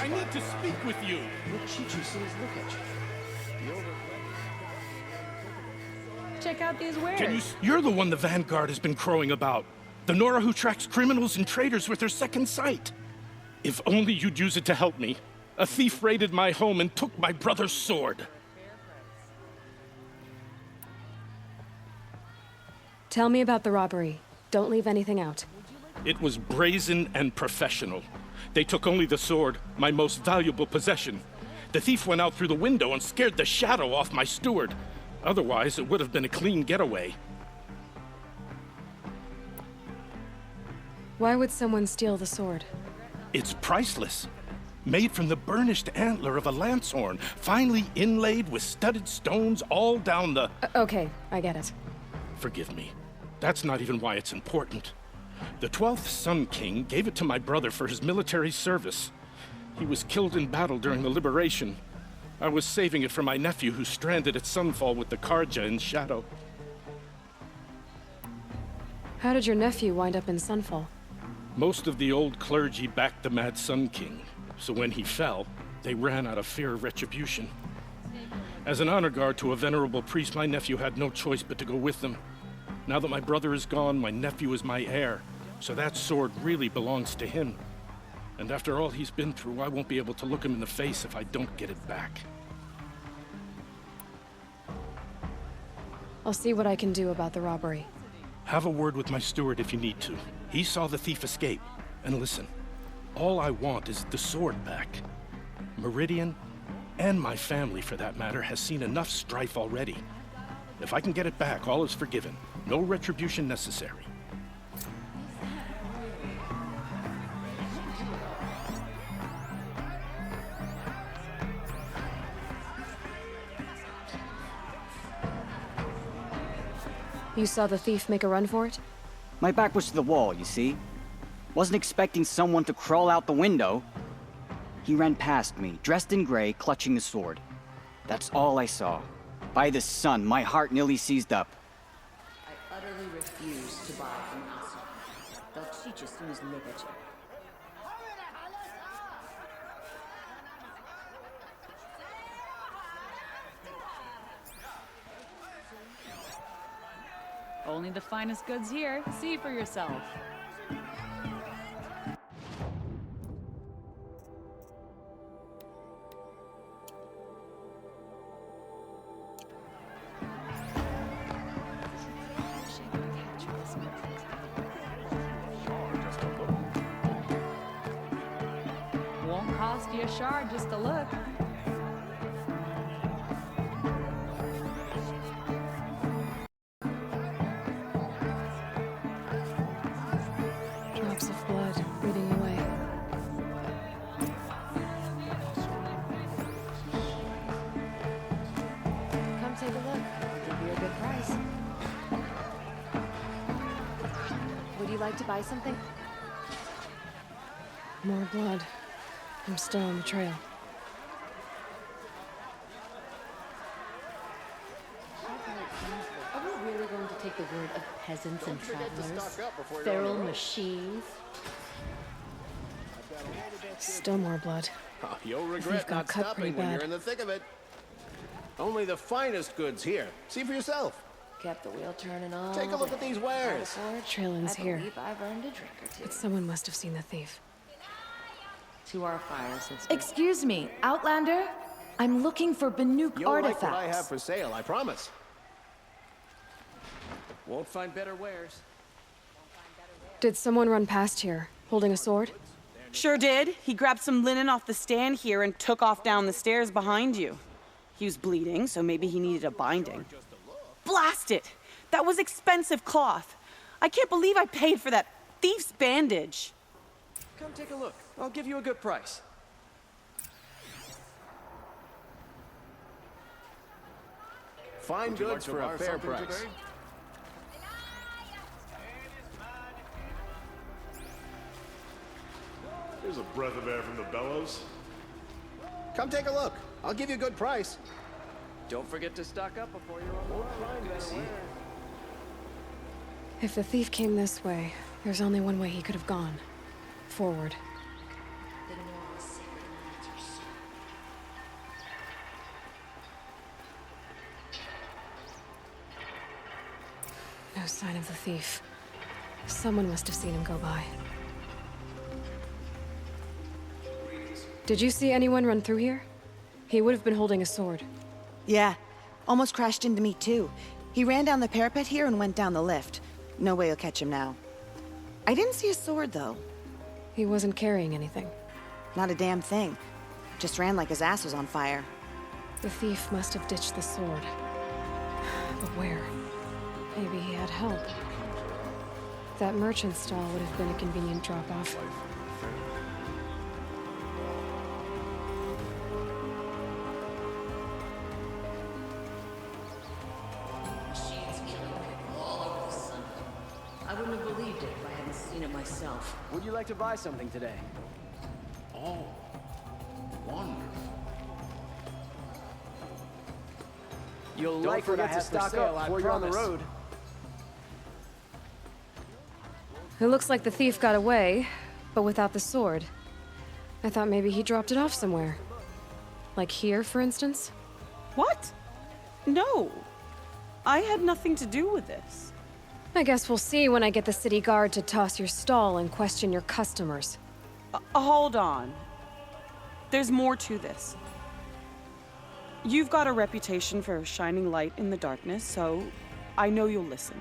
I need to speak with you. Look, Chi-Chi's look at you. Check out these wares. You're the one the Vanguard has been crowing about. The Nora who tracks criminals and traitors with her second sight. If only you'd use it to help me. A thief raided my home and took my brother's sword. Tell me about the robbery. Don't leave anything out. It was brazen and professional. They took only the sword, my most valuable possession. The thief went out through the window and scared the shadow off my steward. Otherwise, it would have been a clean getaway. Why would someone steal the sword? It's priceless. Made from the burnished antler of a lancehorn, finely inlaid with studded stones all down the... Okay, I get it. Forgive me. That's not even why it's important. The 12th Sun King gave it to my brother for his military service. He was killed in battle during the Liberation. I was saving it for my nephew who's stranded at Sunfall with the Karja in Shadow. How did your nephew wind up in Sunfall? Most of the old clergy backed the Mad Sun King, so when he fell, they ran out of fear of retribution. As an honor guard to a venerable priest, my nephew had no choice but to go with them. Now that my brother is gone, my nephew is my heir, so that sword really belongs to him. And after all he's been through, I won't be able to look him in the face if I don't get it back. I'll see what I can do about the robbery. Have a word with my steward if you need to. He saw the thief escape. And listen, all I want is the sword back. Meridian, and my family for that matter, has seen enough strife already. If I can get it back, all is forgiven. No retribution necessary. You saw the thief make a run for it? My back was to the wall, you see. Wasn't expecting someone to crawl out the window. He ran past me, dressed in gray, clutching the sword. That's all I saw. By the sun, my heart nearly seized up. I utterly refuse to buy from Asa. They'll teach as soon as look at you. Only the finest goods here. See for yourself. Won't cost you a shard just to look. Drops of blood bleeding away. Come take a look. I'll give you a good price. Would you like to buy something? More blood. I'm still on the trail. Are we really going to take the word of peasants and travelers? Feral machines? Still more blood. Oh, you'll You've regret got not cut pretty stopping when you're bad. in the thick of it. Only the finest goods here. See for yourself. Kept the wheel turning all Take a look at these wares. Trail ends I here. believe I've earned a drink or two. But someone must have seen the thief. To our fire system. Excuse me, Outlander? I'm looking for Banuk You'll artifacts. like what I have for sale, I promise. Won't find better wares. Did someone run past here, holding a sword? Sure did. He grabbed some linen off the stand here and took off down the stairs behind you. He was bleeding, so maybe he needed a binding. Blast it! That was expensive cloth. I can't believe I paid for that thief's bandage. Come take a look. I'll give you a good price. Fine goods for a fair price. Here's a breath of air from the bellows. Come take a look. I'll give you a good price. Don't forget to stock up before you're on the road. If the thief came this way, there's only one way he could have gone. Forward. No sign of the thief. Someone must have seen him go by. Did you see anyone run through here? He would have been holding a sword. Yeah. Almost crashed into me, too. He ran down the parapet here and went down the lift. No way you'll catch him now. I didn't see a sword, though. He wasn't carrying anything. Not a damn thing. Just ran like his ass was on fire. The thief must have ditched the sword. But where? Maybe he had help. That merchant stall would have been a convenient drop-off. Machines killing people all over the sun. I wouldn't have believed it if I hadn't seen it myself. Would you like to buy something today? Oh, wonderful. You'll Don't like what I forget to have for stock sale up before you're on the promise. road. It looks like the thief got away, but without the sword. I thought maybe he dropped it off somewhere. Like here, for instance? What? No. I had nothing to do with this. I guess we'll see when I get the city guard to toss your stall and question your customers. Hold on. There's more to this. You've got a reputation for shining light in the darkness, so I know you'll listen.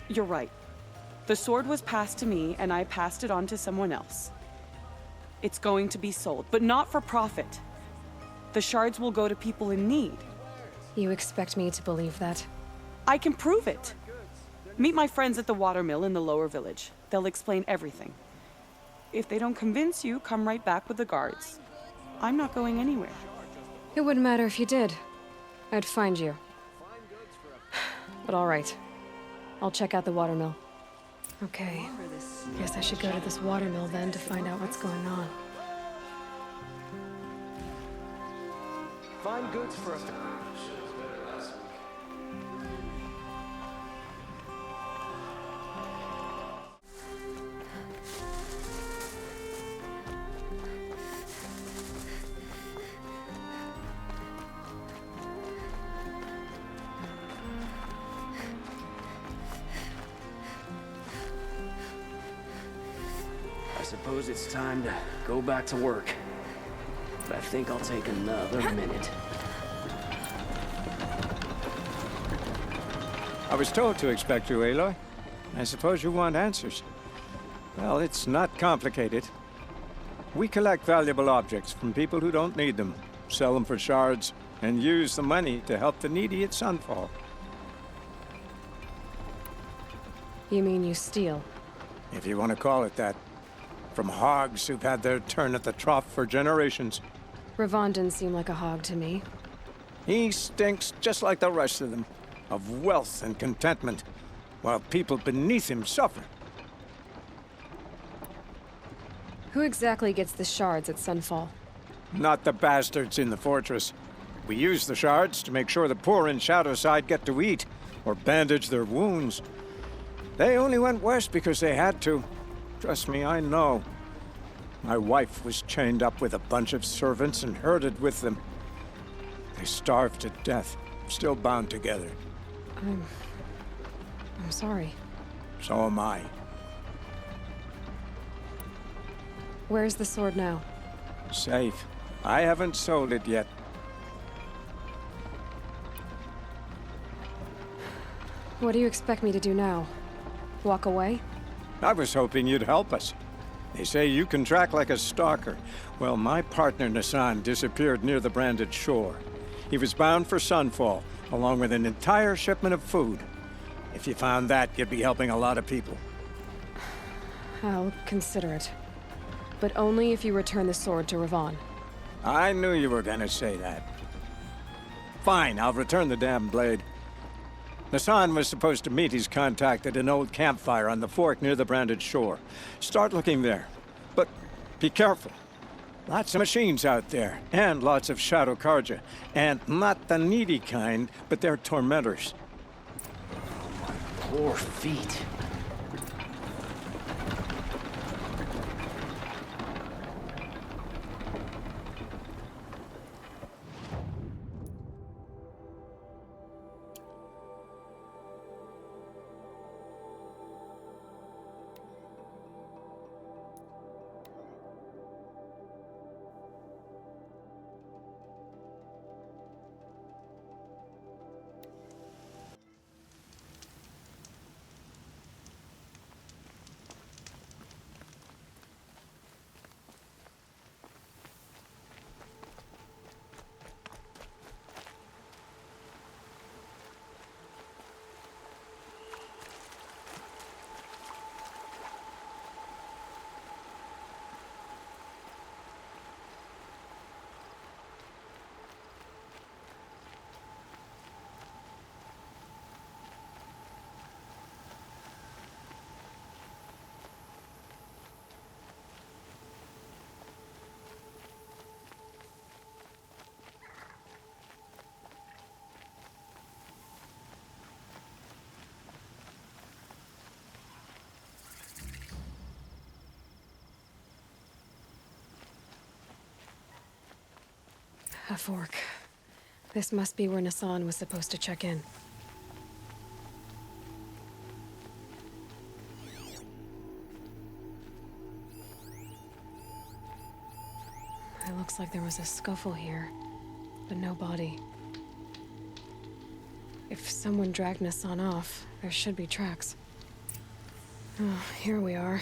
You're right. The sword was passed to me, and I passed it on to someone else. It's going to be sold, but not for profit. The shards will go to people in need. You expect me to believe that? I can prove it. Meet my friends at the watermill in the lower village. They'll explain everything. If they don't convince you, come right back with the guards. I'm not going anywhere. It wouldn't matter if you did. I'd find you. But all right. I'll check out the watermill. Okay. Guess I should go to this watermill then to find out what's going on. Find goods for a... I suppose it's time to go back to work. But I think I'll take another minute. I was told to expect you, Aloy. I suppose you want answers. Well, it's not complicated. We collect valuable objects from people who don't need them, sell them for shards, and use the money to help the needy at Sunfall. You mean you steal? If you want to call it that. From hogs who've had their turn at the trough for generations. Ravon didn't seem like a hog to me. He stinks just like the rest of them, of wealth and contentment, while people beneath him suffer. Who exactly gets the shards at Sunfall? Not the bastards in the fortress. We use the shards to make sure the poor in Shadowside get to eat, or bandage their wounds. They only went west because they had to. Trust me, I know. My wife was chained up with a bunch of servants and herded with them. They starved to death, still bound together. I'm sorry. So am I. Where's the sword now? Safe. I haven't sold it yet. What do you expect me to do now? Walk away? I was hoping you'd help us. They say you can track like a stalker. Well, my partner Nassan disappeared near the branded shore. He was bound for Sunfall, along with an entire shipment of food. If you found that, you'd be helping a lot of people. I'll consider it. But only if you return the sword to Ravon. I knew you were gonna say that. Fine, I'll return the damn blade. Nassan was supposed to meet his contact at an old campfire on the fork near the branded shore. Start looking there. But be careful. Lots of machines out there, and lots of Shadow Karja. And not the needy kind, but they're tormentors. Poor feet. A fork. This must be where Nassan was supposed to check in. It looks like there was a scuffle here, but no body. If someone dragged Nassan off, there should be tracks. Oh, here we are.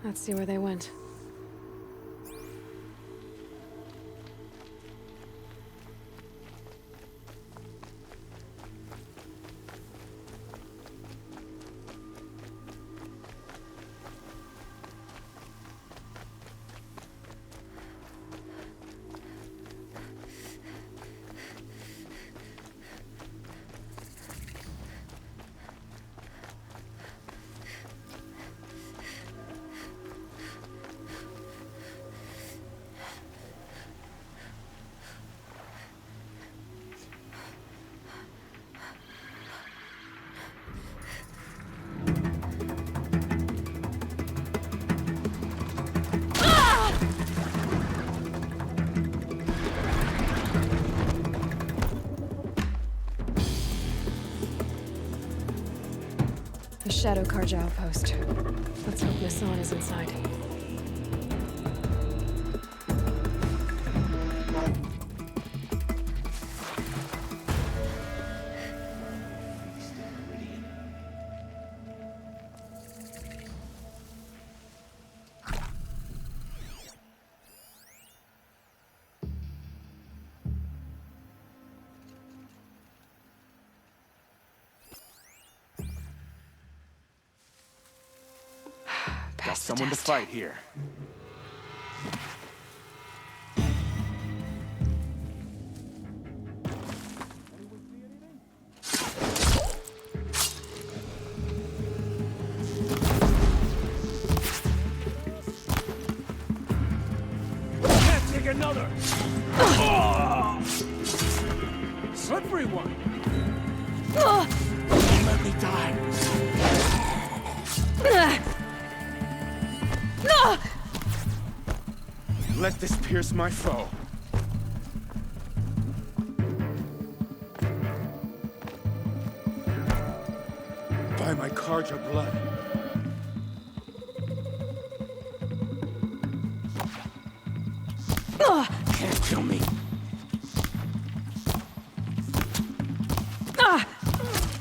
Let's see where they went. The Shadow Karja outpost. Let's hope Nassan is inside. Got someone to fight here. Can't take another. Slippery one. Let me die. Let this pierce my foe. By my Karja blood. Can't kill me.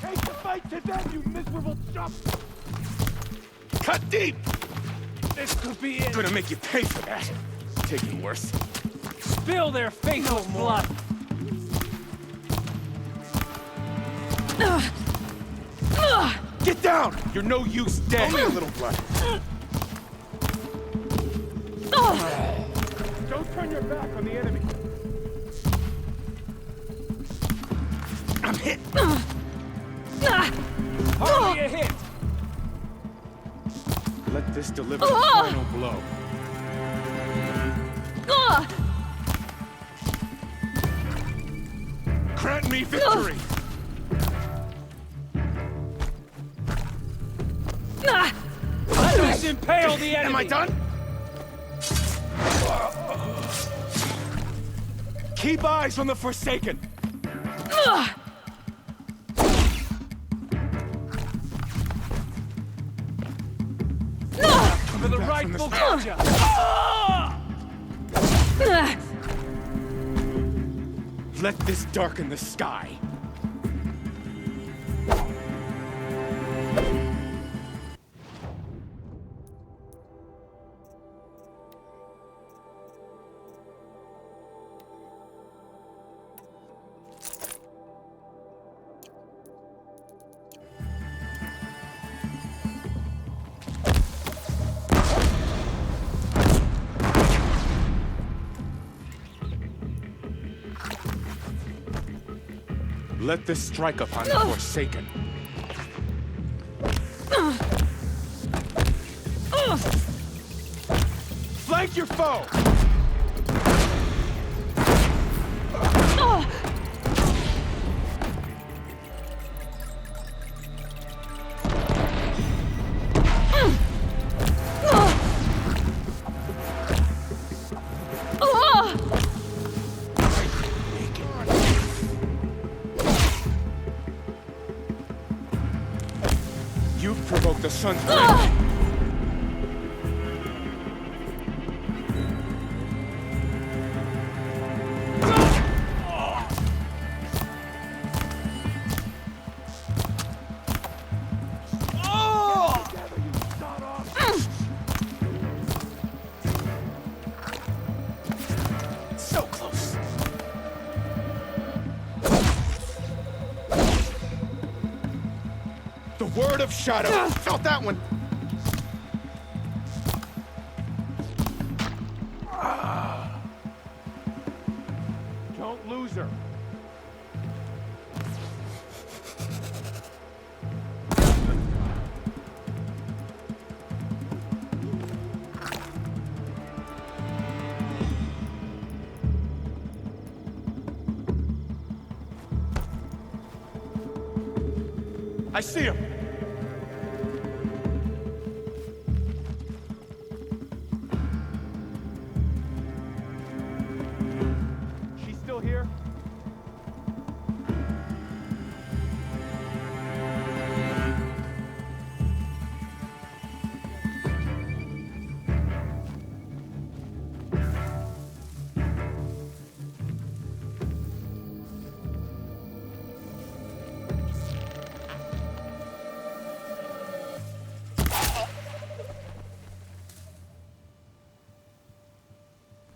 Hate to fight to death, you miserable chump! Cut deep! This could be it. Gonna make you pay for that. Taking worse. Spill their faceless blood. Get down! You're no use dead. Only a little blood. Don't turn your back on the enemy. I'm hit. Hardly a hit. Let this deliver the final blow. Grant me victory! Let us impale the enemy! Am I done? Keep eyes on the Forsaken! For the rightful Karja! Let this darken the sky. Let this strike upon the Forsaken. Flank your foe! provoke the sun's wrath. So close. The word of Shadow. Felt that one. Don't lose her. I see him. She's still here?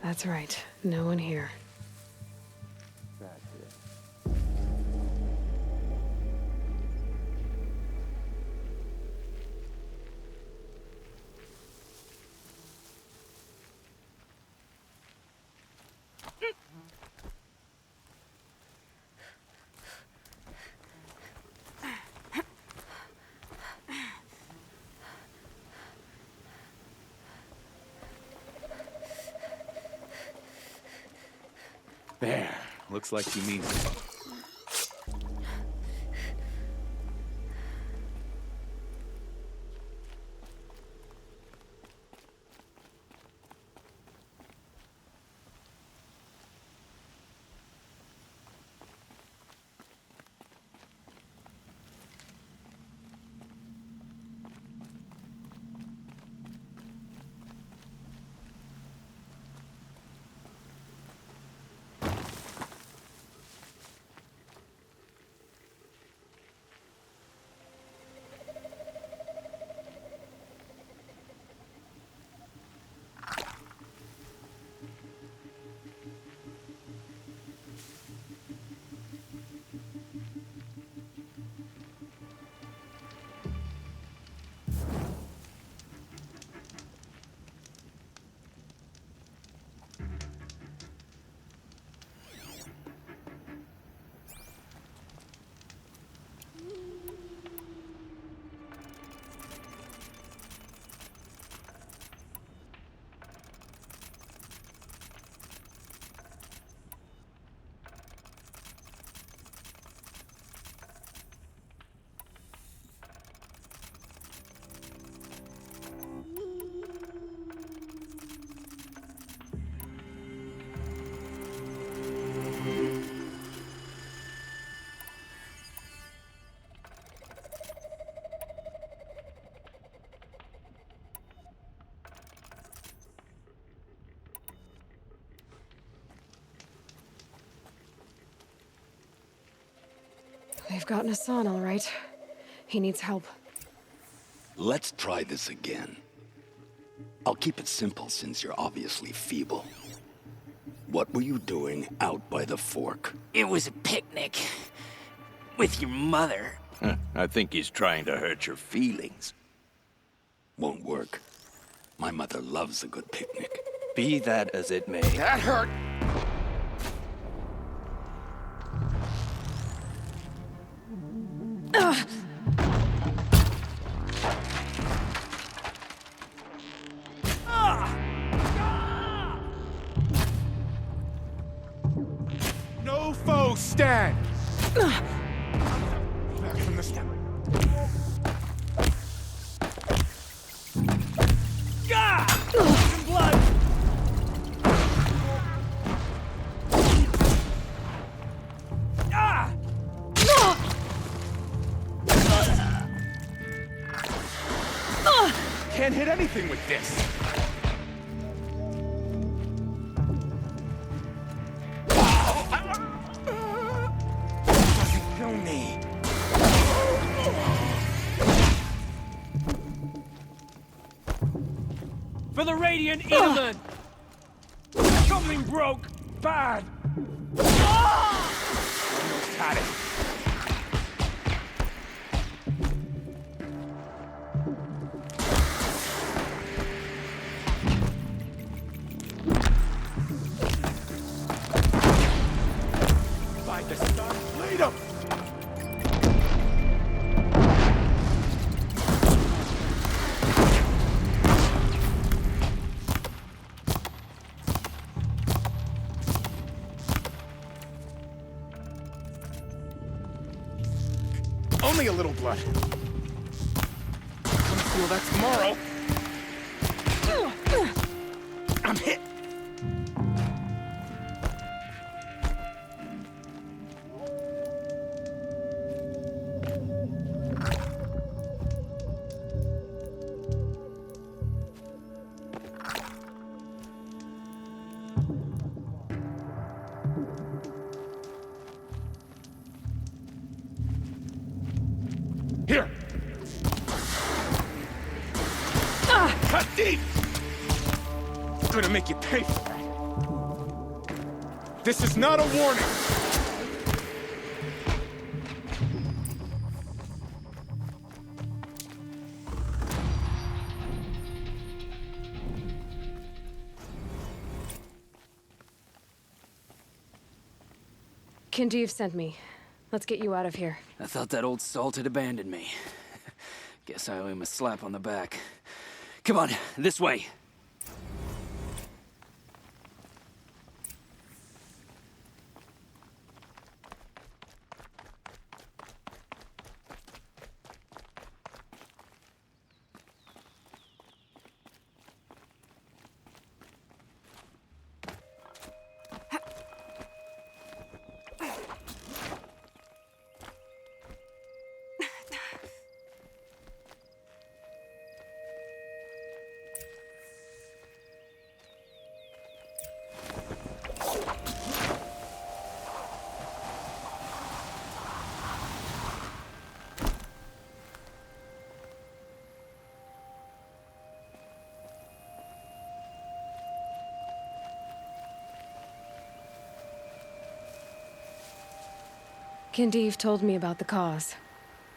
That's right. No one here. There. Looks like he means it. They've gotten Hassan, all right. He needs help. Let's try this again. I'll keep it simple since you're obviously feeble. What were you doing out by the fork? It was a picnic. With your mother. I think he's trying to hurt your feelings. Won't work. My mother loves a good picnic. Be that as it may. That hurt! No foe stand! Back from the step. Some blood! can't hit anything with this. Doesn't kill me. For the Radiant Edelman! Something broke! Bad! Almost had it. By the sun, lead him! Only a little blood. I'll feel that tomorrow. I'm hit. Here! Cut deep! Gonna make you pay for that. This is not a warning! Kindeev sent me. Let's get you out of here. I thought that old salt had abandoned me. Guess I owe him a slap on the back. Come on, this way. Kindeev told me about the cause.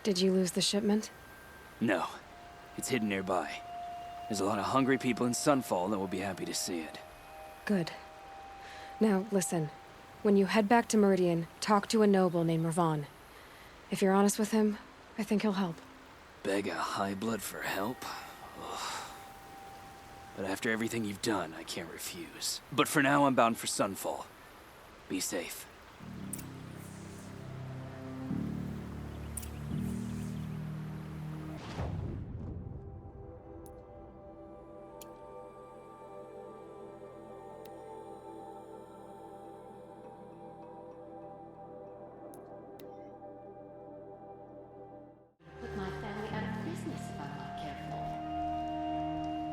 Did you lose the shipment? No. It's hidden nearby. There's a lot of hungry people in Sunfall that will be happy to see it. Good. Now, listen. When you head back to Meridian, talk to a noble named Ravon. If you're honest with him, I think he'll help. Beg a high blood for help? Ugh. But after everything you've done, I can't refuse. But for now, I'm bound for Sunfall. Be safe.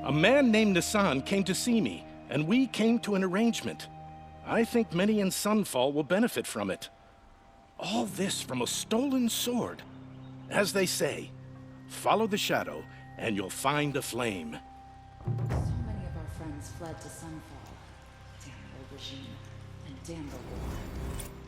A man named Nissan came to see me, and we came to an arrangement. I think many in Sunfall will benefit from it. All this from a stolen sword. As they say, follow the shadow, and you'll find a flame. So many of our friends fled to Sunfall. Damn the old regime, and damn the war.